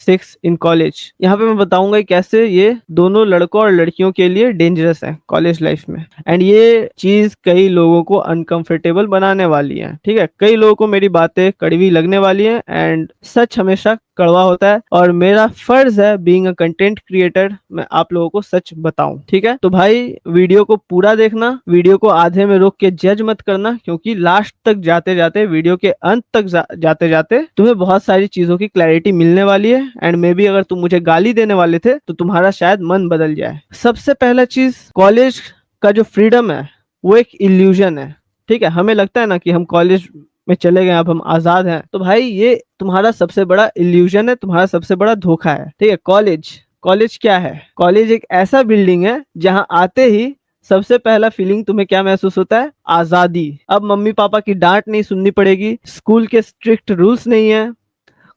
Sex in college. यहाँ पे मैं बताऊंगा कि कैसे ये दोनों लड़कों और लड़कियों के लिए डेंजरस है कॉलेज लाइफ में, एंड ये चीज कई लोगों को अनकंफर्टेबल बनाने वाली है। ठीक है, कई लोगों को मेरी बातें कड़वी लगने वाली है, एंड सच हमेशा कड़वा होता है, और मेरा फर्ज है बीइंग अ कंटेंट क्रिएटर मैं आप लोगों को सच बताऊं। ठीक है, तो भाई वीडियो को पूरा देखना, वीडियो को आधे में रोक के जज मत करना, क्योंकि लास्ट तक जाते जाते, वीडियो के अंत तक जाते जाते तुम्हें बहुत सारी चीजों की क्लैरिटी मिलने वाली है, एंड मे बी अगर तुम मुझे गाली देने वाले थे तो तुम्हारा शायद मन बदल जाए। सबसे पहला चीज, कॉलेज का जो फ्रीडम है वो एक इल्यूजन है। ठीक है, हमें लगता है ना कि हम कॉलेज में चले गए, अब हम आजाद हैं, तो भाई ये तुम्हारा सबसे बड़ा इल्यूजन है, तुम्हारा सबसे बड़ा धोखा है। ठीक है, कॉलेज कॉलेज क्या है? कॉलेज एक ऐसा बिल्डिंग है जहां आते ही सबसे पहला फीलिंग तुम्हें क्या महसूस होता है? आजादी। अब मम्मी पापा की डांट नहीं सुननी पड़ेगी, स्कूल के स्ट्रिक्ट रूल्स नहीं है,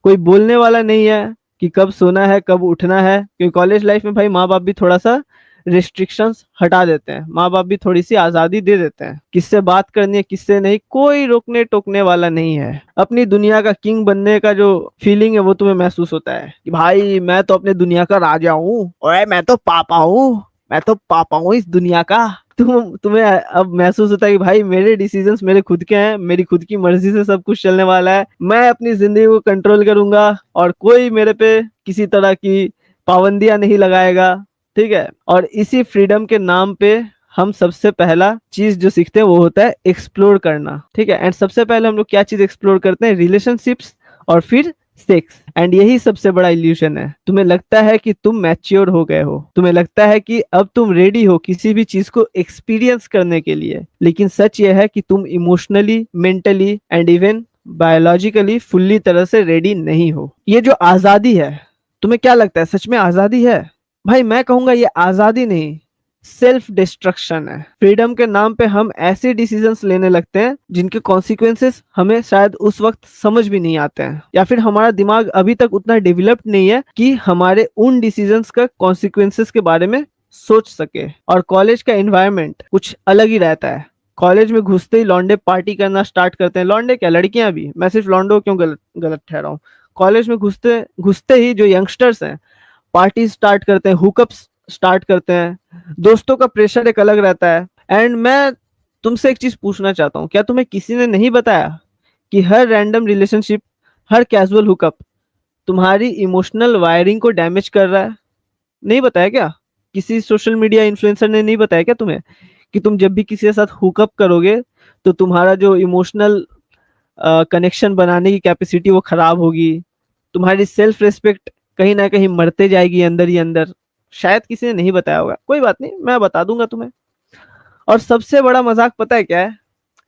कोई बोलने वाला नहीं है कि कब सोना है कब उठना है, क्योंकि कॉलेज लाइफ में भाई माँ बाप भी थोड़ा सा रिस्ट्रिक्शंस हटा देते हैं, माँ बाप भी थोड़ी सी आजादी दे देते हैं, किससे बात करनी है किससे नहीं, कोई रोकने टोकने वाला नहीं है। अपनी दुनिया का किंग बनने का जो फीलिंग है वो तुम्हें महसूस होता है कि भाई मैं तो अपने दुनिया का राजा हूँ, ओए मैं तो पापा हूँ, मैं तो पापा हूँ इस दुनिया का। तुम्हें अब महसूस होता है कि भाई मेरे डिसीजंस मेरे खुद के हैं, मेरी खुद की मर्जी से सब कुछ चलने वाला है, मैं अपनी जिंदगी को कंट्रोल करूंगा और कोई मेरे पे किसी तरह की पाबंदियां नहीं लगाएगा। ठीक है, और इसी फ्रीडम के नाम पे हम सबसे पहला चीज जो सीखते हैं वो होता है एक्सप्लोर करना। ठीक है, एंड सबसे पहले हम लोग क्या चीज एक्सप्लोर करते हैं? रिलेशनशिप्स और फिर सेक्स। एंड यही सबसे बड़ा इल्यूशन है। तुम्हें लगता है कि तुम मैच्योर हो गए हो, तुम्हें लगता है कि अब तुम रेडी हो किसी भी चीज को एक्सपीरियंस करने के लिए, लेकिन सच यह है कि तुम emotionally, mentally and even biologically fully तरह से रेडी नहीं हो। ये जो आजादी है, तुम्हें क्या लगता है सच में आजादी है? भाई मैं कहूंगा ये आजादी नहीं, सेल्फ डिस्ट्रक्शन है। फ्रीडम के नाम पे हम ऐसे डिसीजंस लेने लगते हैं जिनके कॉन्सिक्वेंसेस हमें शायद उस वक्त समझ भी नहीं आते हैं, या फिर हमारा दिमाग अभी तक उतना डेवलप्ड नहीं है कि हमारे उन डिसीजंस का कॉन्सिक्वेंसेस के बारे में सोच सके। और कॉलेज का एनवायरनमेंट कुछ अलग ही रहता है। कॉलेज में घुसते ही लौंडे पार्टी करना स्टार्ट करते हैं, लौंडे क्या लड़कियां भी, मैं सिर्फ लौंडो क्यों गलत गलत ठहरा हूँ। कॉलेज में घुसते घुसते ही जो यंगस्टर्स हैं पार्टी स्टार्ट करते हैं, हुकअप्स स्टार्ट करते हैं, दोस्तों का प्रेशर एक अलग रहता है। एंड मैं तुमसे एक चीज पूछना चाहता हूँ, क्या तुम्हें किसी ने नहीं बताया कि हर रैंडम रिलेशनशिप, हर कैजुअल हुकअप तुम्हारी इमोशनल वायरिंग को डैमेज कर रहा है? नहीं बताया क्या? किसी सोशल मीडिया इन्फ्लुएंसर ने नहीं बताया क्या तुम्हें कि तुम जब भी किसी के साथ हुकअप करोगे तो तुम्हारा जो इमोशनल कनेक्शन बनाने की कैपेसिटी वो खराब होगी, तुम्हारी सेल्फ रिस्पेक्ट कहीं ना कहीं मरते जाएगी अंदर ही अंदर? शायद किसी ने नहीं बताया होगा, कोई बात नहीं, मैं बता दूंगा तुम्हें। और सबसे बड़ा मजाक पता है क्या है?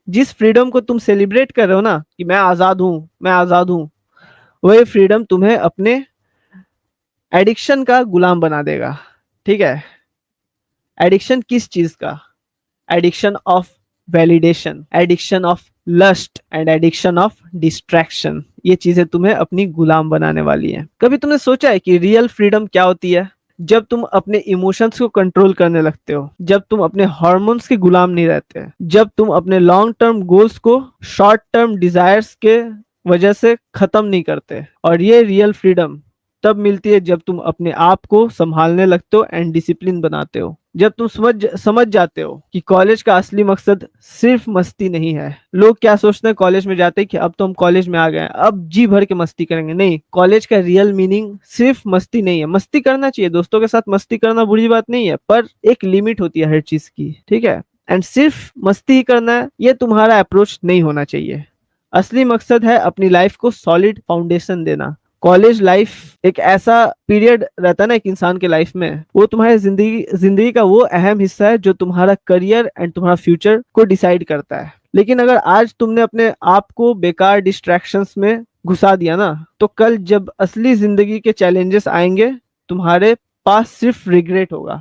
जिस फ्रीडम को तुम सेलिब्रेट कर रहे हो ना कि मैं आजाद हूं, मैं आजाद हूं, वही फ्रीडम तुम्हें अपने एडिक्शन का गुलाम बना देगा। ठीक है, एडिक्शन किस चीज का? Addiction of validation, addiction of lust and addiction of distraction. ये चीजें तुम्हें अपनी गुलाम बनाने वाली हैं। कभी तुमने सोचा है कि रियल फ्रीडम क्या होती है? जब तुम अपने इमोशंस को कंट्रोल करने लगते हो, जब तुम अपने हार्मोन्स के गुलाम नहीं रहते, जब तुम अपने लॉन्ग टर्म गोल्स को शॉर्ट टर्म डिजायर्स के वजह से खत्म नहीं करते। और ये रियल फ्रीडम तब मिलती है जब तुम अपने आप को संभालने लगते हो एंड डिसिप्लिन बनाते हो, जब तुम समझ जाते हो कि कॉलेज का असली मकसद सिर्फ मस्ती नहीं है। लोग क्या सोचते हैं कॉलेज में जाते हैं कि अब तो हम कॉलेज में आ गए हैं, अब जी भर के मस्ती करेंगे। नहीं, कॉलेज का रियल मीनिंग सिर्फ मस्ती नहीं है। मस्ती करना चाहिए, दोस्तों के साथ मस्ती करना बुरी बात नहीं है, पर एक लिमिट होती है हर चीज की। ठीक है, एंड सिर्फ मस्ती ही करना है ये तुम्हारा अप्रोच नहीं होना चाहिए। असली मकसद है अपनी लाइफ को सॉलिड फाउंडेशन देना। कॉलेज लाइफ एक ऐसा पीरियड रहता है ना एक इंसान के लाइफ में, वो तुम्हारी जिंदगी का वो अहम हिस्सा है जो तुम्हारा करियर एंड तुम्हारा फ्यूचर को डिसाइड करता है। लेकिन अगर आज तुमने अपने आप को बेकार डिस्ट्रैक्शंस में घुसा दिया ना, तो कल जब असली जिंदगी के चैलेंजेस आएंगे तुम्हारे पास सिर्फ रिग्रेट होगा,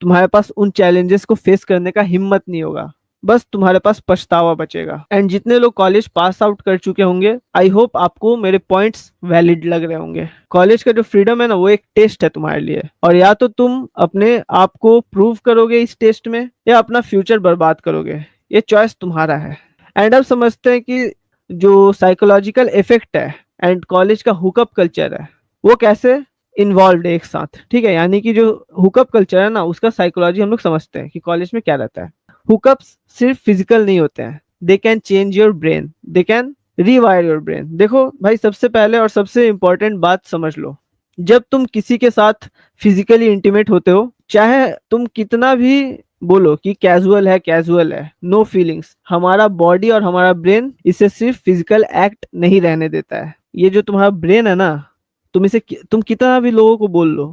तुम्हारे पास उन चैलेंजेस को फेस करने का हिम्मत नहीं होगा, बस तुम्हारे पास पछतावा बचेगा। एंड जितने लोग कॉलेज पास आउट कर चुके होंगे, आई होप आपको मेरे पॉइंट्स वैलिड लग रहे होंगे। कॉलेज का जो फ्रीडम है ना वो एक टेस्ट है तुम्हारे लिए, और या तो तुम अपने आप को प्रूव करोगे इस टेस्ट में या अपना फ्यूचर बर्बाद करोगे, ये चॉइस तुम्हारा है। एंड अब समझते हैं कि जो साइकोलॉजिकल इफेक्ट है एंड कॉलेज का हुकअप कल्चर है वो कैसे इन्वॉल्व है एक साथ, ठीक है। यानी कि जो हुकअप कल्चर है ना, उसका साइकोलॉजी हम लोग समझते हैं कि कॉलेज में क्या रहता है। हुकअप्स सिर्फ फिजिकल नहीं होते हैं, they can change your brain, they can रीवायर your brain. देखो भाई, सबसे पहले और सबसे इंपॉर्टेंट बात समझ लो, जब तुम किसी के साथ फिजिकली इंटीमेट होते हो, चाहे तुम कितना भी बोलो कि कैजुअल है, नो फीलिंग्स, हमारा बॉडी और हमारा ब्रेन इसे सिर्फ फिजिकल एक्ट नहीं रहने देता है। ये जो तुम्हारा ब्रेन है ना, तुम कितना भी लोगों को बोल लो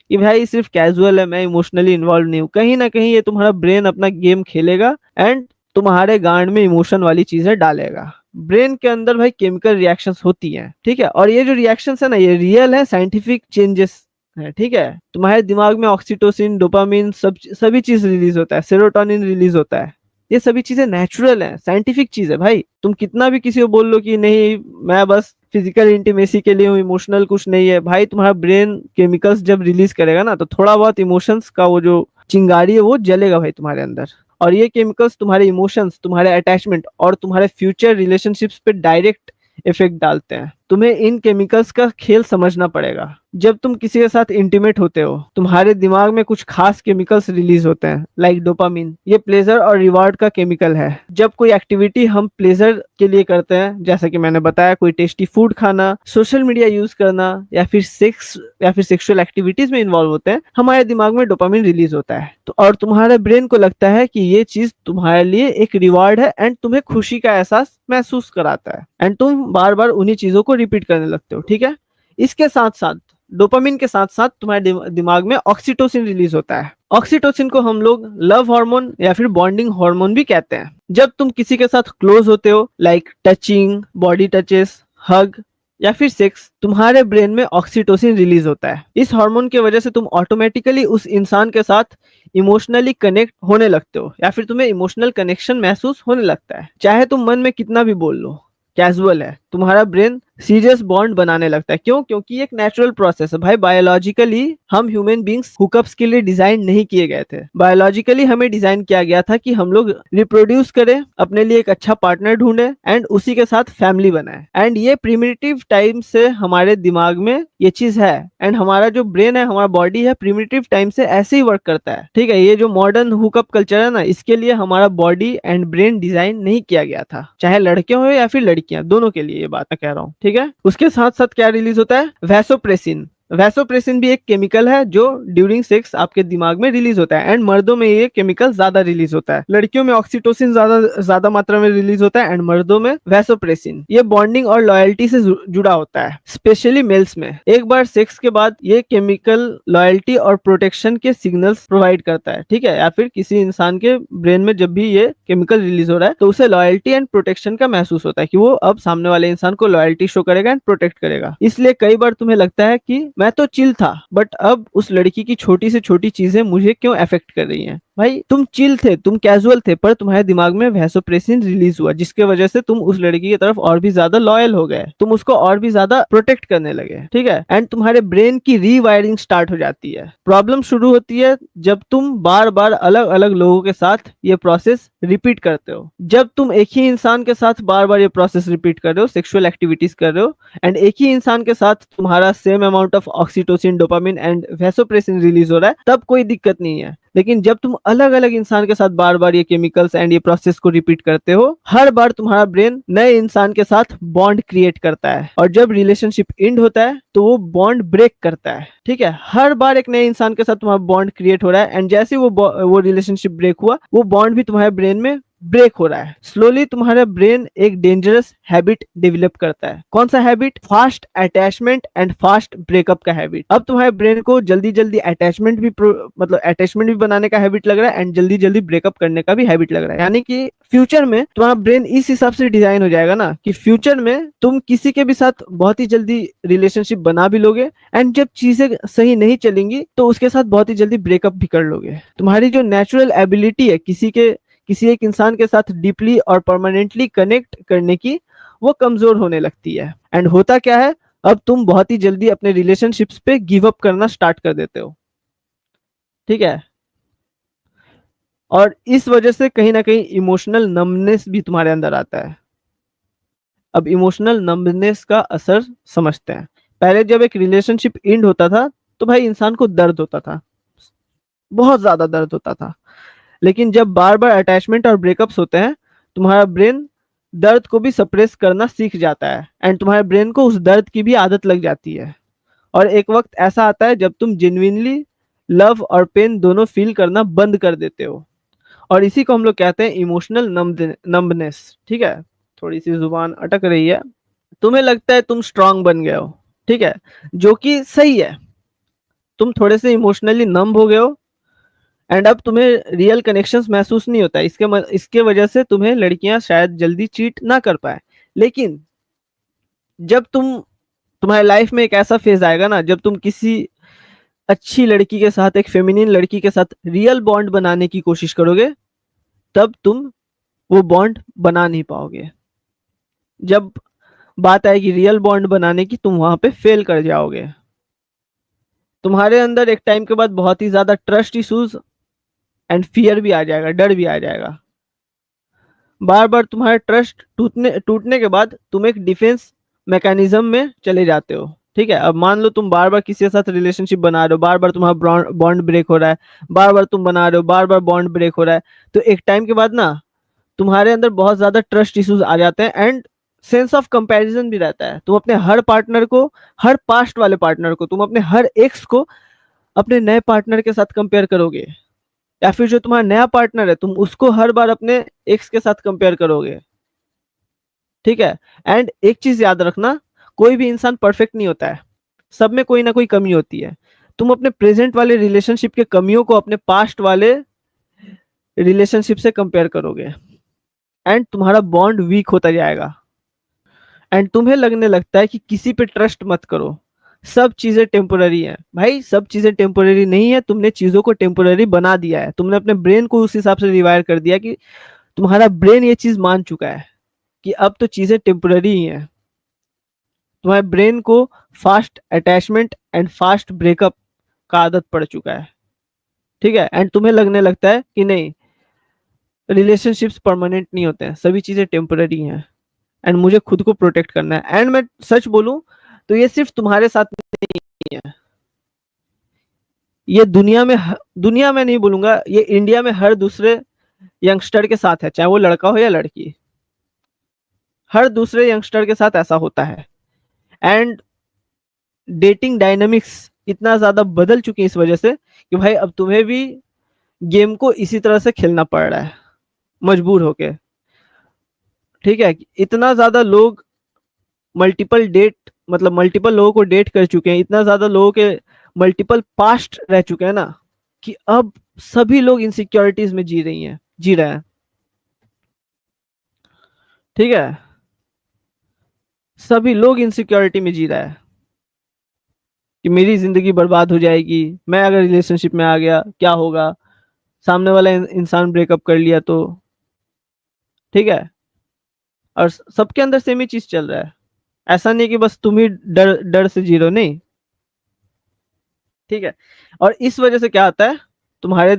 कि भाई सिर्फ कैजुअल है, मैं इमोशनली इन्वॉल्व नहीं हूँ, कहीं ना कहीं ये तुम्हारा ब्रेन अपना गेम खेलेगा एंड तुम्हारे गांड में इमोशन वाली चीजें डालेगा। ब्रेन के अंदर भाई केमिकल रिएक्शंस होती हैं, ठीक है, और ये जो रिएक्शंस है ना, ये रियल है, साइंटिफिक चेंजेस है, ठीक है। तुम्हारे दिमाग में ऑक्सीटोसिन, डोपामिन, सभी चीज रिलीज होता है, सेरोटोनिन रिलीज होता है। ये सभी चीजें नेचुरल है, साइंटिफिक चीज है भाई। तुम कितना भी किसी को बोल लो कि नहीं मैं बस फिजिकल इंटीमेसी के लिए हूँ, इमोशनल कुछ नहीं है, भाई तुम्हारा ब्रेन केमिकल्स जब रिलीज करेगा ना, तो थोड़ा बहुत इमोशंस का वो जो चिंगारी है वो जलेगा भाई तुम्हारे अंदर। और ये केमिकल्स तुम्हारे इमोशंस, तुम्हारे अटैचमेंट और तुम्हारे फ्यूचर रिलेशनशिप्स पे डायरेक्ट इफेक्ट डालते हैं। तुम्हें इन केमिकल्स का खेल समझना पड़ेगा। जब तुम किसी के साथ इंटीमेट होते हो, तुम्हारे दिमाग में कुछ खास केमिकल्स रिलीज होते हैं, लाइक डोपामिन। ये प्लेजर और रिवार्ड का केमिकल है। जब कोई एक्टिविटी हम प्लेजर के लिए करते हैं, जैसा कि मैंने बताया, कोई टेस्टी फूड खाना, सोशल मीडिया यूज करना, या फिर सेक्सुअल एक्टिविटीज में इन्वॉल्व होते हैं, हमारे दिमाग में डोपामिन रिलीज होता है। तो और तुम्हारे ब्रेन को लगता है कि ये चीज तुम्हारे लिए एक रिवार्ड है एंड तुम्हें खुशी का एहसास महसूस कराता है, एंड तुम बार बार उन्हीं चीजों को रिपीट करने लगते हो, ठीक है। इसके साथ साथ, डोपामिन के साथ साथ तुम्हारे दिमाग में ऑक्सीटोसिन रिलीज होता है। ऑक्सीटोसिन को हम लोग लव हार्मोन या फिर बॉन्डिंग हार्मोन भी कहते हैं। जब तुम किसी के साथ क्लोज होते हो, लाइक टचिंग, बॉडी टचेस, हग या फिर सेक्स, तुम्हारे ब्रेन में ऑक्सीटोसिन रिलीज होता है। इस हार्मोन की वजह से तुम ऑटोमेटिकली उस इंसान के साथ इमोशनली कनेक्ट होने लगते हो, या फिर तुम्हें इमोशनल कनेक्शन महसूस होने लगता है। चाहे तुम मन में कितना भी बोल लो कैजुअल है, तुम्हारा ब्रेन सीरियस बॉन्ड बनाने लगता है। क्यों? क्योंकि ये एक नेचुरल प्रोसेस है भाई। बायोलॉजिकली हम ह्यूमन बींग्स हुकअप्स के लिए डिजाइन नहीं किए गए थे। बायोलॉजिकली हमें डिजाइन किया गया था कि हम लोग रिप्रोड्यूस करें, अपने लिए एक अच्छा पार्टनर ढूंढे एंड उसी के साथ फैमिली बनाए। एंड ये प्रिमिटिव टाइम से हमारे दिमाग में ये चीज है, एंड हमारा जो ब्रेन है, हमारा बॉडी है, प्रिमिटिव टाइम से ऐसे ही वर्क करता है, ठीक है। ये जो मॉडर्न हुकअप कल्चर है ना, इसके लिए हमारा बॉडी एंड ब्रेन डिजाइन नहीं किया गया था, चाहे लड़के हो या फिर लड़कियां, दोनों के लिए ये बात मैं कह रहा हूँ, ठीक है। उसके साथ साथ क्या रिलीज होता है? वैसोप्रेसिन। वैसोप्रेसिन भी एक केमिकल है जो ड्यूरिंग सेक्स आपके दिमाग में रिलीज होता है, एंड मर्दों में ये केमिकल ज्यादा रिलीज होता है। लड़कियों में ऑक्सीटोसिन ज्यादा ज्यादा मात्रा में रिलीज होता है, एंड मर्दों में वैसोप्रेसिन। ये बॉन्डिंग और लॉयल्टी से जुड़ा होता है, स्पेशली मेल्स में। एक बार सेक्स के बाद ये केमिकल लॉयल्टी और प्रोटेक्शन के सिग्नल्स प्रोवाइड करता है, ठीक है। या फिर किसी इंसान के ब्रेन में जब भी ये केमिकल रिलीज हो रहा है, तो उसे लॉयल्टी एंड प्रोटेक्शन का महसूस होता है कि वो अब सामने वाले इंसान को लॉयल्टी शो करेगा एंड प्रोटेक्ट करेगा। इसलिए कई बार तुम्हें लगता है कि मैं तो चिल था, बट अब उस लड़की की छोटी से छोटी चीजें मुझे क्यों अफेक्ट कर रही हैं। भाई तुम चिल थे, तुम कैजुअल थे, पर तुम्हारे दिमाग में वैसोप्रेसिन रिलीज हुआ, जिसके वजह से तुम उस लड़की की तरफ और भी ज्यादा लॉयल हो गए, तुम उसको और भी ज्यादा प्रोटेक्ट करने लगे, ठीक है। एंड तुम्हारे ब्रेन की रीवायरिंग स्टार्ट हो जाती है। प्रॉब्लम शुरू होती है जब तुम बार बार अलग अलग लोगों के साथ ये प्रोसेस रिपीट करते हो। जब तुम एक ही इंसान के साथ बार बार ये प्रोसेस रिपीट कर रहे हो, सेक्सुअल एक्टिविटीज कर रहे हो, एंड एक ही इंसान के साथ तुम्हारा same amount of oxytocin, dopamine and vasopressin release हो रहा है, तब कोई दिक्कत नहीं है। लेकिन जब तुम अलग अलग इंसान के साथ बार बार ये केमिकल्स एंड ये प्रोसेस को रिपीट करते हो, हर बार तुम्हारा ब्रेन नए इंसान के साथ बॉन्ड क्रिएट करता है, और जब रिलेशनशिप एंड होता है तो वो बॉन्ड ब्रेक करता है, ठीक है। हर बार एक नए इंसान के साथ तुम्हारा बॉन्ड क्रिएट हो रहा है, एंड जैसे वो रिलेशनशिप ब्रेक हुआ, वो बॉन्ड भी तुम्हारे ब्रेन में ब्रेक हो रहा है। स्लोली तुम्हारा ब्रेन एक डेंजरस हैबिट डेवलप करता है। कौन सा habit? Fast attachment and fast breakup का हैबिट। अब तुम्हारे ब्रेन को जल्दी जल्दी अटैचमेंट भी बनाने का हैबिट लग रहा है, एंड जल्दी जल्दी ब्रेकअप करने का भी हैबिट लग रहा है। यानी कि फ्यूचर में तुम्हारा ब्रेन इस हिसाब से डिजाइन हो जाएगा ना, कि फ्यूचर में तुम किसी के भी साथ बहुत ही जल्दी रिलेशनशिप बना भी लोगे, एंड जब चीजें सही नहीं चलेंगी तो उसके साथ बहुत ही जल्दी ब्रेकअप भी कर लोगे। तुम्हारी जो नेचुरल एबिलिटी है किसी एक इंसान के साथ डीपली और परमानेंटली कनेक्ट करने की, वो कमजोर होने लगती है। एंड होता क्या है, अब तुम बहुत ही जल्दी अपने रिलेशनशिप्स पे गिव अप करना स्टार्ट कर देते हो, ठीक है। और इस वजह से कहीं ना कहीं इमोशनल नमनेस भी तुम्हारे अंदर आता है। अब इमोशनल नंबनेस का असर समझते हैं। पहले जब एक रिलेशनशिप एंड होता था तो भाई इंसान को दर्द होता था, बहुत ज्यादा दर्द होता था। लेकिन जब बार बार अटैचमेंट और ब्रेकअप्स होते हैं, तुम्हारा ब्रेन दर्द को भी सप्रेस करना सीख जाता है, एंड तुम्हारे ब्रेन को उस दर्द की भी आदत लग जाती है। और एक वक्त ऐसा आता है जब तुम जेन्युइनली लव और पेन दोनों फील करना बंद कर देते हो। और इसी को हम लोग कहते हैं इमोशनल नंबनेस। ठीक है, थोड़ी सी जुबान अटक रही है। तुम्हें लगता है तुम स्ट्रांग बन गए हो, ठीक है, जो कि सही है। तुम थोड़े से इमोशनली नंब हो गए हो, एंड अब तुम्हें रियल कनेक्शंस महसूस नहीं होता है। इसके वजह से तुम्हें लड़कियां शायद जल्दी चीट ना कर पाए। लेकिन जब तुम्हारे लाइफ में एक ऐसा फेज आएगा ना, जब तुम किसी अच्छी लड़की के साथ, एक फेमिनिन लड़की के साथ रियल बॉन्ड बनाने की कोशिश करोगे, तब तुम वो बॉन्ड बना नहीं पाओगे। जब बात आएगी रियल बॉन्ड बनाने की, तुम वहां पे फेल कर जाओगे। तुम्हारे अंदर एक टाइम के बाद बहुत ही ज्यादा ट्रस्ट इश्यूज एंड फियर भी आ जाएगा, डर भी आ जाएगा। बार बार तुम्हारा ट्रस्ट टूटने टूटने के बाद तुम एक डिफेंस मैकेनिज्म में चले जाते हो। ठीक है, अब मान लो तुम बार बार किसी के साथ रिलेशनशिप बना रहे हो, बार बार तुम्हारा बॉन्ड ब्रेक हो रहा है, बार बार तुम बना रहे हो, बार बार बॉन्ड ब्रेक हो रहा है, तो एक टाइम के बाद ना तुम्हारे अंदर बहुत ज्यादा ट्रस्ट इश्यूज आ जाते हैं, एंड सेंस ऑफ कंपैरिजन भी रहता है। तुम अपने हर पार्टनर को, हर पास्ट वाले पार्टनर को, तुम अपने हर एक्स को अपने नए पार्टनर के साथ कंपेयर करोगे, या फिर जो तुम्हारा नया पार्टनर है तुम उसको हर बार अपने एक्स के साथ कंपेयर करोगे। ठीक है, एंड एक चीज याद रखना, कोई भी इंसान परफेक्ट नहीं होता है, सब में कोई ना कोई कमी होती है। तुम अपने प्रेजेंट वाले रिलेशनशिप के कमियों को अपने पास्ट वाले रिलेशनशिप से कंपेयर करोगे, एंड तुम्हारा बॉन्ड वीक होता जाएगा, एंड तुम्हें लगने लगता है कि किसी पे ट्रस्ट मत करो, सब चीजें टेम्पोररी हैं। भाई सब चीजें टेम्पोररी नहीं है, तुमने चीजों को टेम्पोररी बना दिया है। तुमने अपने ब्रेन को उस हिसाब से रिवायर कर दिया कि तुम्हारा ब्रेन ये चीज मान चुका है कि अब तो चीजें टेम्पोररी ही हैं। तुम्हारे ब्रेन को fast attachment and fast breakup का आदत पड़ चुका है। ठीक है, एंड तुम्हें लगने लगता है कि नहीं, रिलेशनशिप्स परमानेंट नहीं होते हैं, सभी चीजें टेम्पोररी हैं, एंड मुझे खुद को प्रोटेक्ट करना है। एंड मैं सच बोलूं तो ये सिर्फ तुम्हारे साथ नहीं है, ये दुनिया में नहीं बोलूंगा, ये इंडिया में हर दूसरे यंगस्टर के साथ है, चाहे वो लड़का हो या लड़की। हर दूसरे यंगस्टर के साथ ऐसा होता है, एंड डेटिंग डायनामिक्स इतना ज्यादा बदल चुकी है इस वजह से कि भाई अब तुम्हें भी गेम को इसी तरह से खेलना पड़ रहा है, मजबूर होके। ठीक है, इतना ज्यादा लोग मल्टीपल डेट, मतलब मल्टीपल लोगों को डेट कर चुके हैं, इतना ज्यादा लोगों के मल्टीपल पास्ट रह चुके हैं ना, कि अब सभी लोग इनसिक्योरिटीज में जी रहे हैं। ठीक है, सभी लोग इनसिक्योरिटी में जी रहा है कि मेरी जिंदगी बर्बाद हो जाएगी, मैं अगर रिलेशनशिप में आ गया क्या होगा, सामने वाला इंसान ब्रेकअप कर लिया तो। ठीक है, और सबके अंदर सेम ही चीज चल रहा है। ऐसा नहीं कि बस तुम ही डर डर से जी रहे हो, नहीं। ठीक है, और इस वजह से क्या आता है, तुम्हारे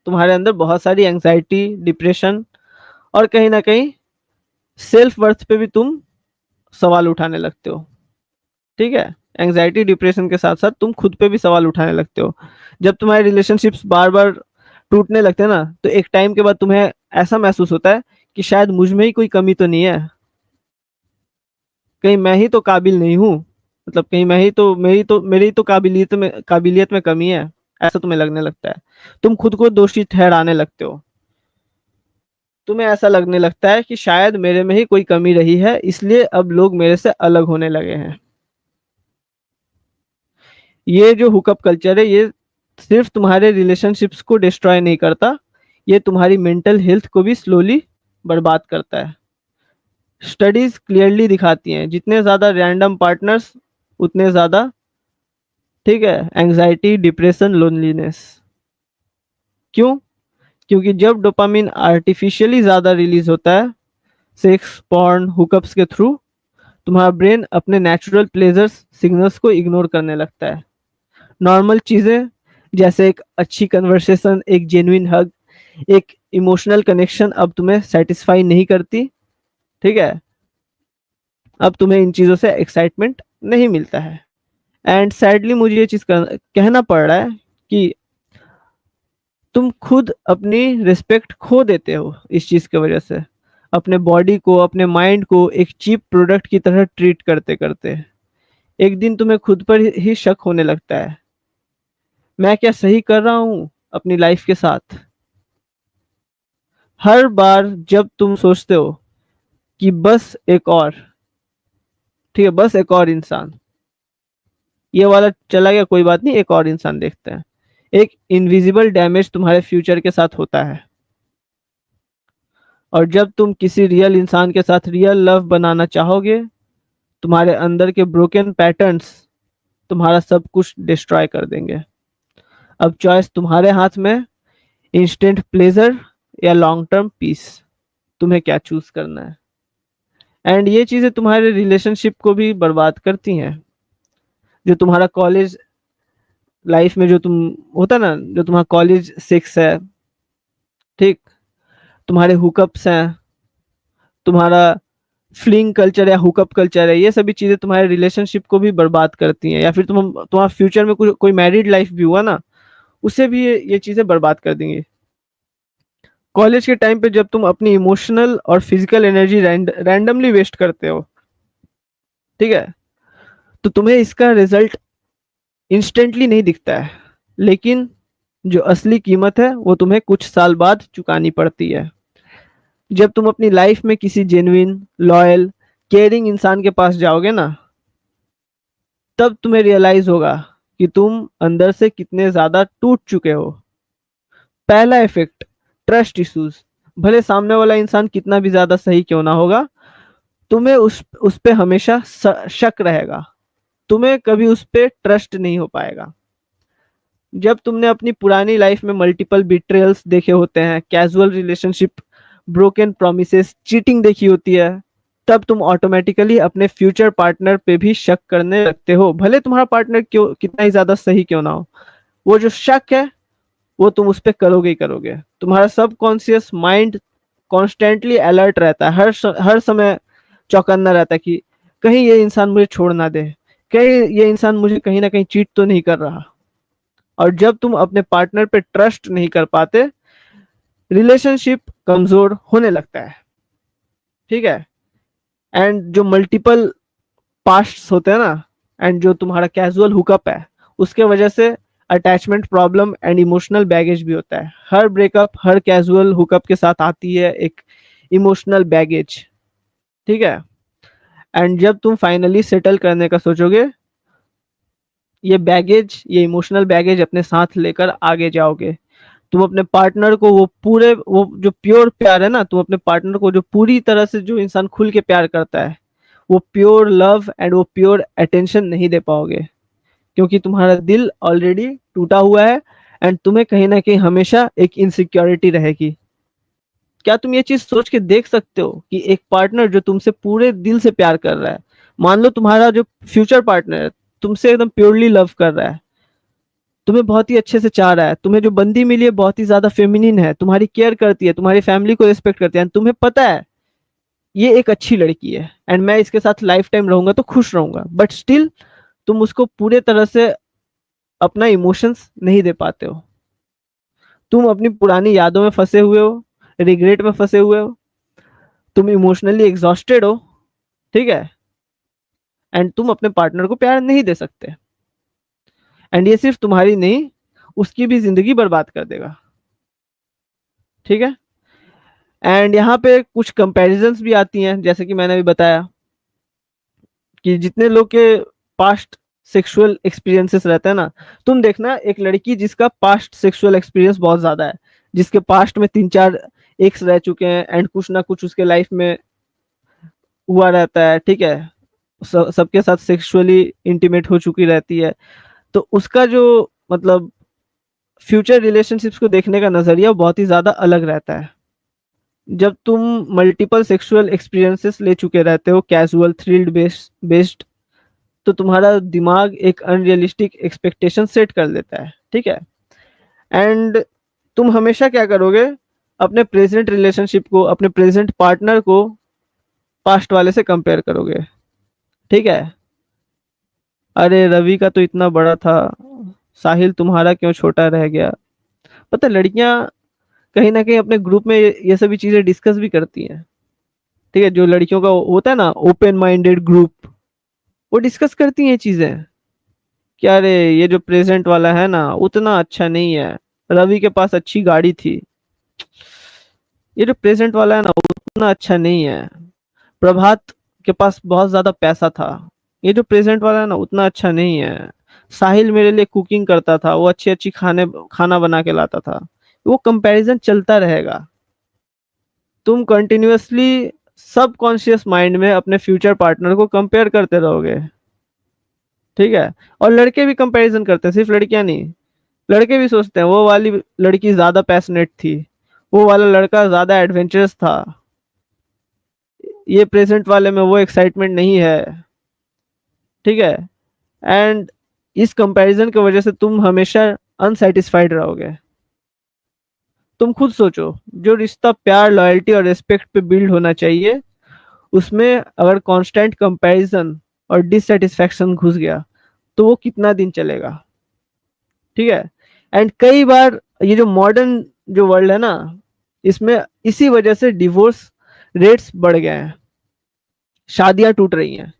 तुम्हारे अंदर बहुत सारी एंग्जाइटी, डिप्रेशन, और कहीं ना कहीं सेल्फ वर्थ पे भी तुम सवाल उठाने लगते हो। ठीक है, एंग्जाइटी डिप्रेशन के साथ साथ तुम खुद पे भी सवाल उठाने लगते हो। जब तुम्हारे रिलेशनशिप्स बार बार टूटने लगते हैं ना, तो एक टाइम के बाद तुम्हें ऐसा महसूस होता है कि शायद मुझ में ही कोई कमी तो नहीं है, कहीं मैं ही तो काबिल नहीं हूँ, मतलब कहीं मैं ही तो मेरी तो काबिलियत में कमी है, ऐसा तुम्हें लगने लगता है। तुम खुद को दोषी ठहराने लगते हो। तुम्हें ऐसा लगने लगता है कि शायद मेरे में ही कोई कमी रही है, इसलिए अब लोग मेरे से अलग होने लगे हैं। ये जो हुकअप कल्चर है, ये सिर्फ तुम्हारे रिलेशनशिप्स को डिस्ट्रॉय नहीं करता, ये तुम्हारी मेंटल हेल्थ को भी स्लोली बर्बाद करता है। स्टडीज क्लियरली दिखाती हैं, जितने ज्यादा रैंडम पार्टनर्स उतने ज्यादा, ठीक है, एंजाइटी, डिप्रेशन, लोनलीनेस। क्यों? क्योंकि जब डोपामिन आर्टिफिशियली ज्यादा रिलीज होता है सेक्स, पॉर्न, हुकअप्स के थ्रू, तुम्हारा ब्रेन अपने नेचुरल प्लेजर्स सिग्नल्स को इग्नोर करने लगता है। नॉर्मल चीजें जैसे एक अच्छी कन्वर्सेशन, एक जेन्युइन हग, एक इमोशनल कनेक्शन अब तुम्हें सेटिस्फाई नहीं करती। ठीक है, अब तुम्हें इन चीजों से एक्साइटमेंट नहीं मिलता है। एंड सैडली मुझे ये चीज़ कहना पड़ रहा है कि तुम खुद अपनी रिस्पेक्ट खो देते हो इस चीज़ की वजह से। अपने बॉडी को, अपने माइंड को एक चीप प्रोडक्ट की तरह ट्रीट करते-करते। एक दिन तुम्हें खुद पर ही शक होने लगता है। मैं क्या सही कर रहा हूँ अपनी लाइफ के साथ? हर बार जब तुम सोचते हो कि बस एक और, ठीक है, बस एक और इंसान, ये वाला चला गया कोई बात नहीं, एक और इंसान देखते हैं। एक इनविजिबल डैमेज तुम्हारे फ्यूचर के साथ होता है। और जब तुम किसी रियल इंसान के साथ रियल लव बनाना चाहोगे, तुम्हारे अंदर के ब्रोकन पैटर्न्स तुम्हारा सब कुछ डिस्ट्रॉय कर देंगे। अब चॉइस तुम्हारे हाथ में, इंस्टेंट प्लेजर या लॉन्ग टर्म पीस, तुम्हें क्या चूज करना है। एंड ये चीजें तुम्हारे रिलेशनशिप को भी बर्बाद करती हैं। जो तुम्हारा कॉलेज लाइफ में जो तुम होता ना, जो तुम्हारा कॉलेज सेक्स है, ठीक, तुम्हारे हुकअप्स हैं, तुम्हारा फ्लिंग कल्चर या हुकअप कल्चर है, ये सभी चीजें तुम्हारे रिलेशनशिप को भी बर्बाद करती हैं। या फिर तुम्हारा फ्यूचर में कोई मैरिड लाइफ भी हुआ ना, उसे भी ये चीजें बर्बाद कर देंगी। कॉलेज के टाइम पे जब तुम अपनी इमोशनल और फिजिकल एनर्जी रैंडमली वेस्ट करते हो, ठीक है, तो तुम्हें इसका रिजल्ट इंस्टेंटली नहीं दिखता है, लेकिन जो असली कीमत है वो तुम्हें कुछ साल बाद चुकानी पड़ती है। जब तुम अपनी लाइफ में किसी जेन्युइन, लॉयल, केयरिंग इंसान के पास जाओगे ना, तब तुम्हें रियलाइज होगा कि तुम अंदर से कितने ज्यादा टूट चुके हो। पहला इफेक्ट, ट्रस्ट इश्यूज। भले सामने वाला इंसान कितना भी ज्यादा सही क्यों ना होगा, तुम्हें उस पे हमेशा शक रहेगा। तुम्हें कभी उस पे ट्रस्ट नहीं हो पाएगा। जब तुमने अपनी पुरानी लाइफ में मल्टीपल बिट्रेयल्स देखे होते हैं, casual relationship, broken promises, cheating देखी होती है, तब तुम ऑटोमेटिकली अपने फ्यूचर पार्टनर पे भी शक करने लगते हो, भले तुम्हारा पार्टनर क्यों कितना ही ज्यादा सही क्यों ना हो। वो जो शक है वो तुम उस पर करोगे ही करोगे। तुम्हारा सबकॉन्शियस माइंड कॉन्स्टेंटली अलर्ट रहता है, हर समय चौकन्ना रहता है कि कहीं ये इंसान मुझे छोड़ ना दे, कहीं ये इंसान मुझे कहीं ना कहीं चीट तो नहीं कर रहा। और जब तुम अपने पार्टनर पे ट्रस्ट नहीं कर पाते, रिलेशनशिप कमजोर होने लगता है, ठीक है। एंड जो मल्टीपल पास्ट होते हैं ना, एंड जो तुम्हारा कैजुअल हुकअप है, उसके वजह से attachment problem and emotional baggage भी होता है। हर ब्रेकअप, हर कैजुअल हुकअप के साथ आती है एक इमोशनल बैगेज, ठीक है। एंड जब तुम फाइनली सेटल करने का सोचोगे, ये बैगेज, ये इमोशनल बैगेज अपने साथ लेकर आगे जाओगे। तुम अपने पार्टनर को वो जो प्योर प्यार है ना, तुम अपने पार्टनर को जो पूरी तरह से, जो इंसान खुल के प्यार करता है, वो प्योर लव एंड वो प्योर अटेंशन नहीं दे पाओगे, क्योंकि तुम्हारा दिल ऑलरेडी टूटा हुआ है। एंड तुम्हें कहीं ना कहीं हमेशा एक इनसिक्योरिटी रहेगी। क्या तुम ये चीज सोच के देख सकते हो कि एक पार्टनर जो तुमसे पूरे दिल से प्यार कर रहा है, मान लो तुम्हारा जो फ्यूचर पार्टनर है तुमसे एकदम प्योरली लव कर रहा है, तुम्हें बहुत ही अच्छे से चाह रहा है, तुम्हें जो बंदी मिली है बहुत ही ज्यादा फेमिनिन है, तुम्हारी केयर करती है, तुम्हारी फैमिली को रिस्पेक्ट करती है, तुम्हें पता है ये एक अच्छी लड़की है एंड मैं इसके साथ लाइफ टाइम रहूंगा तो खुश रहूंगा, बट स्टिल तुम उसको पूरे तरह से अपना इमोशंस नहीं दे पाते हो। तुम अपनी पुरानी यादों में फंसे हुए हो, रिग्रेट में फंसे हुए हो, तुम इमोशनली एग्जॉस्टेड हो, ठीक है। एंड तुम अपने पार्टनर को प्यार नहीं दे सकते। एंड ये सिर्फ तुम्हारी नहीं, उसकी भी जिंदगी बर्बाद कर देगा, ठीक है। एंड यहाँ पे कुछ कंपैरिजंस भी आती हैं, जैसे कि मैंने अभी बताया कि जितने लोग के पास्ट सेक्सुअल एक्सपीरियंसेस रहते हैं ना, तुम देखना एक लड़की जिसका पास्ट सेक्सुअल एक्सपीरियंस बहुत ज्यादा है, जिसके पास्ट में 3-4 एक्स रह चुके हैं एंड कुछ ना कुछ उसके लाइफ में हुआ रहता है, ठीक है, सबके साथ सेक्सुअली इंटीमेट हो चुकी रहती है, तो उसका जो मतलब फ्यूचर रिलेशनशिप्स को देखने का नजरिया बहुत ही ज्यादा अलग रहता है। जब तुम मल्टीपल सेक्सुअल एक्सपीरियंसेस ले चुके रहते हो, कैजुअल, थ्रिल्ड बेस्ड, तो तुम्हारा दिमाग एक अनरियलिस्टिक एक्सपेक्टेशन सेट कर लेता है, ठीक है। एंड तुम हमेशा क्या करोगे, अपने प्रेजेंट रिलेशनशिप को, अपने प्रेजेंट पार्टनर को पास्ट वाले से कंपेयर करोगे, ठीक है। अरे रवि का तो इतना बड़ा था, साहिल तुम्हारा क्यों छोटा रह गया। पता है लड़कियां कहीं ना कहीं अपने ग्रुप में ये सभी चीजें डिस्कस भी करती हैं। ठीक है, जो लड़कियों का होता है ना ओपन माइंडेड ग्रुप, वो डिस्कस करती हैं ये चीजें कि अरे ये जो प्रेजेंट वाला है ना उतना अच्छा नहीं है, रवि के पास अच्छी गाड़ी थी, ये जो प्रेजेंट वाला है ना उतना अच्छा नहीं है, प्रभात के पास बहुत ज्यादा पैसा था, ये जो प्रेजेंट वाला है ना उतना अच्छा नहीं है, साहिल मेरे लिए कुकिंग करता था, वो अच्छी अच्छी खाना बना के लाता था। वो कंपैरिजन चलता रहेगा। तुम कंटिन्यूअसली सबकॉन्शियस माइंड में अपने फ्यूचर पार्टनर को कंपेयर करते रहोगे। ठीक है, और लड़के भी कंपैरिजन करते हैं, सिर्फ लड़कियां नहीं, लड़के भी सोचते हैं वो वाली लड़की ज्यादा पैशनेट थी, वो वाला लड़का ज्यादा एडवेंचरस था, ये प्रेजेंट वाले में वो एक्साइटमेंट नहीं है। ठीक है, एंड इस कंपैरिजन की वजह से तुम हमेशा अनसेटिस्फाइड रहोगे। तुम खुद सोचो, जो रिश्ता प्यार लॉयल्टी और रिस्पेक्ट पे बिल्ड होना चाहिए, उसमें अगर कांस्टेंट कंपैरिजन और डिससेटिस्फैक्शन घुस गया तो वो कितना दिन चलेगा। ठीक है, एंड कई बार ये जो मॉडर्न जो वर्ल्ड है ना, इसमें इसी वजह से डिवोर्स रेट्स बढ़ गए हैं, शादियां टूट रही हैं।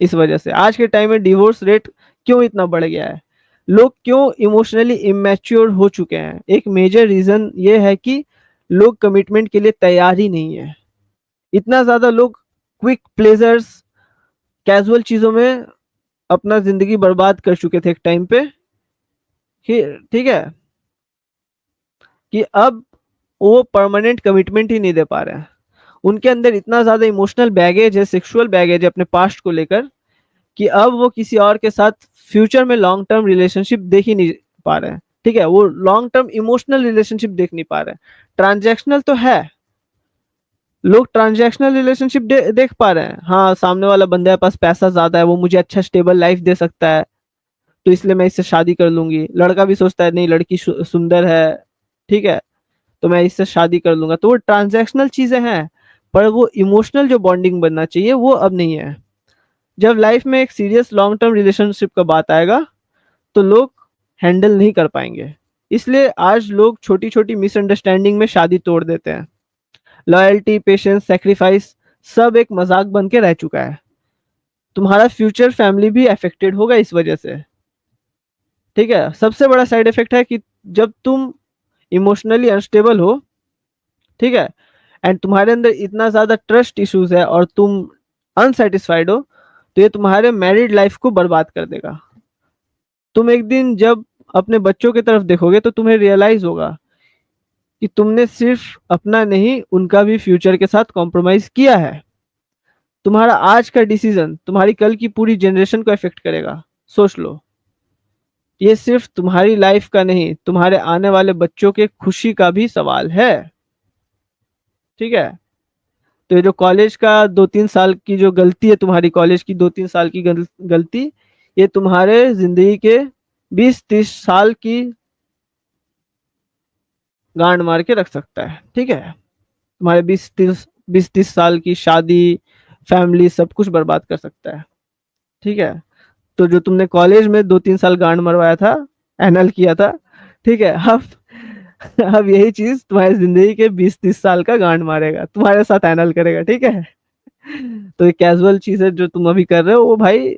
इस वजह से आज के टाइम में डिवोर्स रेट क्यों इतना बढ़ गया है, लोग क्यों इमोशनली इमेच्योर हो चुके हैं। एक मेजर रीजन ये है कि लोग कमिटमेंट के लिए तैयार ही नहीं है। इतना ज्यादा लोग क्विक प्लेजर्स, कैजुअल चीजों में अपना जिंदगी बर्बाद कर चुके थे एक टाइम पे ठीक है, कि अब वो परमानेंट कमिटमेंट ही नहीं दे पा रहे हैं। उनके अंदर इतना ज्यादा इमोशनल बैगेज है, सेक्सुअल बैगेज है अपने पास्ट को लेकर, कि अब वो किसी और के साथ फ्यूचर में लॉन्ग टर्म रिलेशनशिप देख ही नहीं पा रहे हैं। ठीक है, वो लॉन्ग टर्म इमोशनल रिलेशनशिप देख नहीं पा रहे हैं। ट्रांजैक्शनल तो है, लोग ट्रांजैक्शनल रिलेशनशिप देख पा रहे हैं, हाँ सामने वाला बंदे के पास पैसा ज्यादा है, वो मुझे अच्छा स्टेबल लाइफ दे सकता है, तो इसलिए मैं इससे शादी कर लूंगी। लड़का भी सोचता है नहीं लड़की सुंदर है, ठीक है, तो मैं इससे शादी कर लूंगा। तो वो ट्रांजैक्शनल चीजें हैं, पर वो इमोशनल जो बॉन्डिंग बनना चाहिए वो अब नहीं है। जब लाइफ में एक सीरियस लॉन्ग टर्म रिलेशनशिप का बात आएगा तो लोग हैंडल नहीं कर पाएंगे। इसलिए आज लोग छोटी छोटी मिसअंडरस्टैंडिंग में शादी तोड़ देते हैं। लॉयल्टी, पेशेंस, सेक्रीफाइस सब एक मजाक बन के रह चुका है। तुम्हारा फ्यूचर फैमिली भी अफेक्टेड होगा इस वजह से। ठीक है, सबसे बड़ा साइड इफेक्ट है कि जब तुम इमोशनली अनस्टेबल हो, ठीक है, एंड तुम्हारे अंदर इतना ज्यादा ट्रस्ट इश्यूज है और तुम अनसेटिस्फाइड हो, तो ये तुम्हारे मैरिड लाइफ को बर्बाद कर देगा। तुम एक दिन जब अपने बच्चों की तरफ देखोगे तो तुम्हें रियलाइज होगा कि तुमने सिर्फ अपना नहीं उनका भी फ्यूचर के साथ कॉम्प्रोमाइज किया है। तुम्हारा आज का डिसीजन तुम्हारी कल की पूरी जनरेशन को इफेक्ट करेगा। सोच लो, ये सिर्फ तुम्हारी लाइफ का नहीं, तुम्हारे आने वाले बच्चों के खुशी का भी सवाल है। ठीक है, तो ये जो कॉलेज का 2-3 साल की जो गलती है, तुम्हारी कॉलेज की 2-3 साल की गलती, ये तुम्हारे जिंदगी के 20-30 साल की गांड मार के रख सकता है। ठीक है, तुम्हारे 20-30 साल की शादी, फैमिली, सब कुछ बर्बाद कर सकता है। ठीक है, तो जो तुमने कॉलेज में 2-3 साल गांड मरवाया था, एनल किया था, ठीक है, अब यही चीज तुम्हारी जिंदगी के 20-30 साल का गांड मारेगा, तुम्हारे साथ एनल करेगा। ठीक है, तो ये कैजुअल चीज है जो तुम अभी कर रहे हो, वो भाई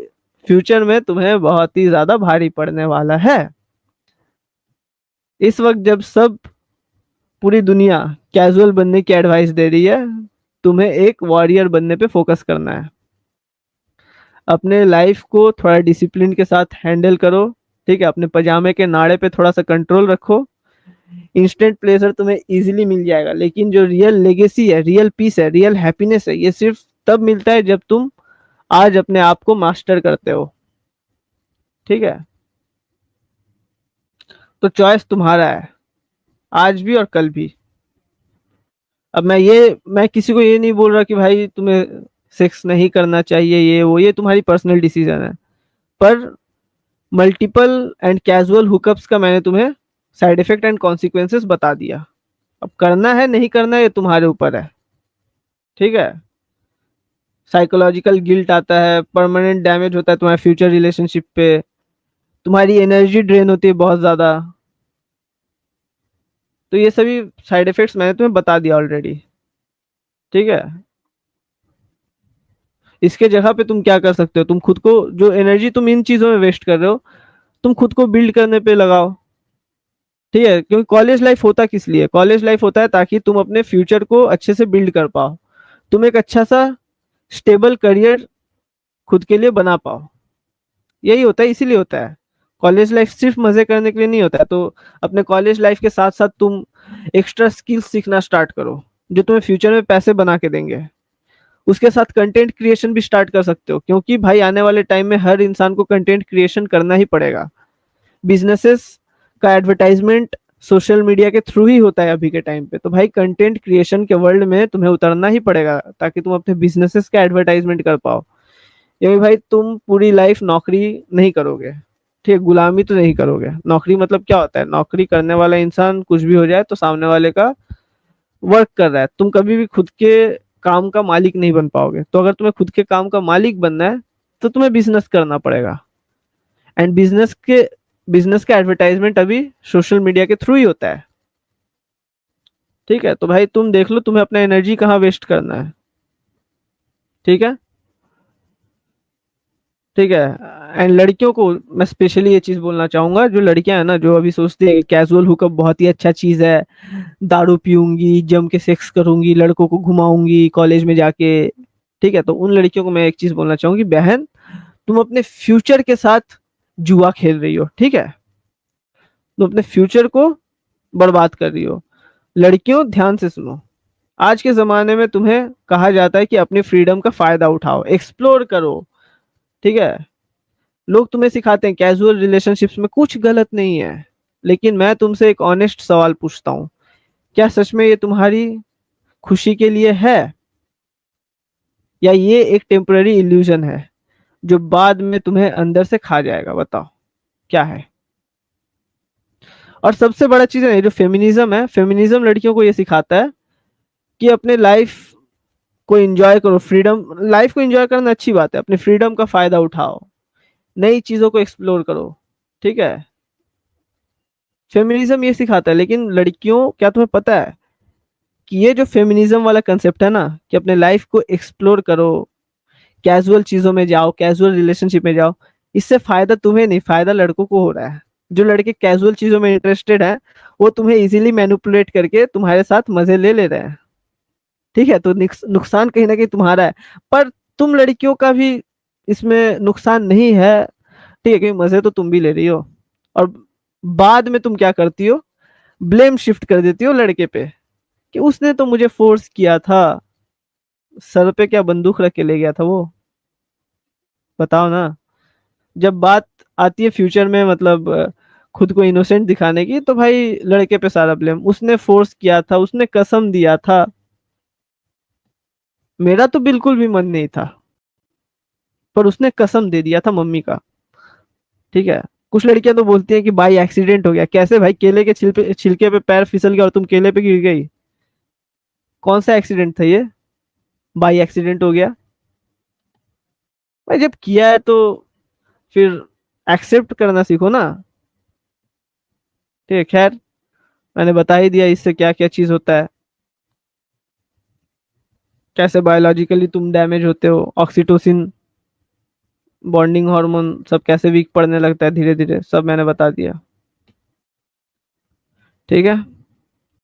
फ्यूचर में तुम्हें बहुत ही ज्यादा भारी पड़ने वाला है। इस वक्त जब सब पूरी दुनिया कैजुअल बनने की एडवाइस दे रही है, तुम्हें एक वॉरियर बनने पे फोकस करना है। अपने लाइफ को थोड़ा डिसिप्लिन के साथ हैंडल करो। ठीक है, अपने पजामे के नाड़े पे थोड़ा सा कंट्रोल रखो। इंस्टेंट प्लेजर तुम्हें इजीली मिल जाएगा, लेकिन जो रियल लेगेसी है, रियल पीस है, रियल हैप्पीनेस है, ये सिर्फ तब मिलता है जब तुम आज अपने आप को मास्टर करते हो। ठीक है, तो चॉइस तुम्हारा है, आज भी और कल भी। अब मैं किसी को ये नहीं बोल रहा कि भाई तुम्हें सेक्स नहीं करना चाहिए, ये वो, ये तुम्हारी पर्सनल डिसीजन है। पर मल्टीपल एंड कैजुअल हुकअप्स का मैंने तुम्हें साइड इफेक्ट एंड कॉन्सिक्वेंसेस बता दिया। अब करना है नहीं करना है ये तुम्हारे ऊपर है। ठीक है, साइकोलॉजिकल गिल्ट आता है, परमानेंट डैमेज होता है तुम्हारे फ्यूचर रिलेशनशिप पे, तुम्हारी एनर्जी ड्रेन होती है बहुत ज़्यादा। तो ये सभी साइड इफ़ेक्ट्स मैंने तुम्हें बता दिया ऑलरेडी, ठीक है? इसके जगह पे तुम क्या कर सकते हो, तुम खुद को जो एनर्जी तुम इन चीज़ों में वेस्ट कर रहे हो, तुम खुद को बिल्ड करने पे लगाओ, ठीक है? क्योंकि कॉलेज लाइफ होता किस लिए? कॉलेज लाइफ होता है ताकि तुम अपने फ्यूचर को अच्छे से बिल्ड कर पाओ, तुम एक अच्छा-सा स्टेबल करियर खुद के लिए बना पाओ। यही होता है, इसीलिए होता है। कॉलेज लाइफ सिर्फ मज़े करने के लिए नहीं होता है, तो अपने कॉलेज लाइफ के साथ-साथ तुम एक्स्ट्रा स्किल्स सीखना स्टार्ट करो, जो तुम्हें फ्यूचर में पैसे बना के देंगे। उसके साथ कंटेंट क्रिएशन भी स्टार्ट कर सकते हो, क्योंकि भाई आने वाले टाइम में हर इंसान को कंटेंट क्रिएशन करना ही पड़ेगा। बिज़नेसेस का एडवर्टाइज़मेंट सोशल मीडिया के थ्रू ही होता है अभी के टाइम पे, तो भाई कंटेंट क्रिएशन के वर्ल्ड में तुम्हें उतरना ही पड़ेगा ताकि तुम अपने बिज़नेसेस का एडवर्टाइज़मेंट कर पाओ। क्योंकि भाई तुम पूरी लाइफ नौकरी नहीं करोगे, ठीक है? गुलामी तो नहीं करोगे। नौकरी मतलब क्या होता है? नौकरी करने वाला इंसान कुछ भी हो जाए तो सामने वाले का वर्क कर रहा है। तुम कभी भी खुद के काम का मालिक नहीं बन पाओगे। तो अगर तुम्हें खुद के काम का मालिक बनना है, तो तुम्हें बिज़नेस करना पड़ेगा। एंड बिज़नेस का एडवर्टाइज़मेंट अभी सोशल मीडिया के थ्रू ही होता है, ठीक है? तो भाई तुम देख लो तुम्हें अपना एनर्जी कहाँ वेस्ट करना है, ठीक है? ठीक है। एंड लड़कियों को मैं स्पेशली ये चीज़ बोलना चाहूँगा, जो लड़कियाँ हैं ना, जो अभी सोचती है कि कैजुअल हुकअप बहुत ही अच्छा चीज़ है, दारू पीऊँगी, जम के सेक्स करूँगी, लड़कों को घुमाऊँगी कॉलेज में जाके, ठीक है? तो उन लड़कियों को मैं एक चीज़ बोलना चाहूँगी, बहन तुम अपने फ्यूचर के साथ जुआ खेल रही हो, ठीक है? तुम अपने फ्यूचर को बर्बाद कर रही हो। लड़कियों ध्यान से सुनो, आज के ज़माने में तुम्हें कहा जाता है कि अपनी फ्रीडम का फ़ायदा उठाओ, एक्सप्लोर करो, ठीक है? लोग तुम्हें सिखाते हैं कैजुअल रिलेशनशिप्स में कुछ गलत नहीं है, लेकिन मैं तुमसे एक ऑनेस्ट सवाल पूछता हूँ, क्या सच में ये तुम्हारी खुशी के लिए है, या ये एक टेम्पररी इल्यूजन है जो बाद में तुम्हें अंदर से खा जाएगा? बताओ क्या है? और सबसे बड़ा चीज़ है, जो फेमिनिज्म है, फेमिनिज्म लड़कियों को ये सिखाता है कि अपने लाइफ को एंजॉय करो, फ्रीडम, लाइफ को एंजॉय करना अच्छी बात है, अपने फ्रीडम का फायदा उठाओ, नई चीजों को एक्सप्लोर करो, ठीक है? फेमिनिज्म ये सिखाता है, लेकिन लड़कियों, क्या तुम्हें पता है कि ये जो फेमिनिज्म वाला कंसेप्ट है ना, कि अपने लाइफ को एक्सप्लोर करो, कैजुअल चीजों में जाओ, कैजुअल रिलेशनशिप में जाओ, इससे फायदा तुम्हें नहीं, फायदा लड़कों को हो रहा है। जो लड़के कैजुअल चीजों में इंटरेस्टेड हैं, वो तुम्हें इजीली मैनिपुलेट करके तुम्हारे साथ मजे ले ले रहे हैं, ठीक है? तो नुकसान कहीं ना कहीं तुम्हारा है, पर तुम लड़कियों का भी इसमें नुकसान नहीं है, ठीक है? क्योंकि मजे तो तुम भी ले रही हो, और बाद में तुम क्या करती हो, ब्लेम शिफ्ट कर देती हो लड़के पे, कि उसने तो मुझे फोर्स किया था, सर पे क्या बंदूक रख के ले गया था वो? बताओ ना। जब बात आती है फ्यूचर में, मतलब खुद को इनोसेंट दिखाने की, तो भाई लड़के पे सारा ब्लेम, उसने फोर्स किया था, उसने कसम दिया था, मेरा तो बिल्कुल भी मन नहीं था, पर उसने कसम दे दिया था मम्मी का, ठीक है? कुछ लड़कियां तो बोलती हैं कि भाई एक्सीडेंट हो गया। कैसे भाई? केले के छिलके पे पैर फिसल गया और तुम केले पे गिर गई? कौन सा एक्सीडेंट था ये? भाई एक्सीडेंट हो गया? भाई जब किया है तो फिर एक्सेप्ट करना सीखो ना, ठीक है? खैर, मैंने बता ही दिया इससे क्या क्या चीज होता है, कैसे बायोलॉजिकली तुम डैमेज होते हो, ऑक्सीटोसिन, बॉन्डिंग हार्मोन सब कैसे वीक पड़ने लगता है धीरे धीरे, सब मैंने बता दिया, ठीक है?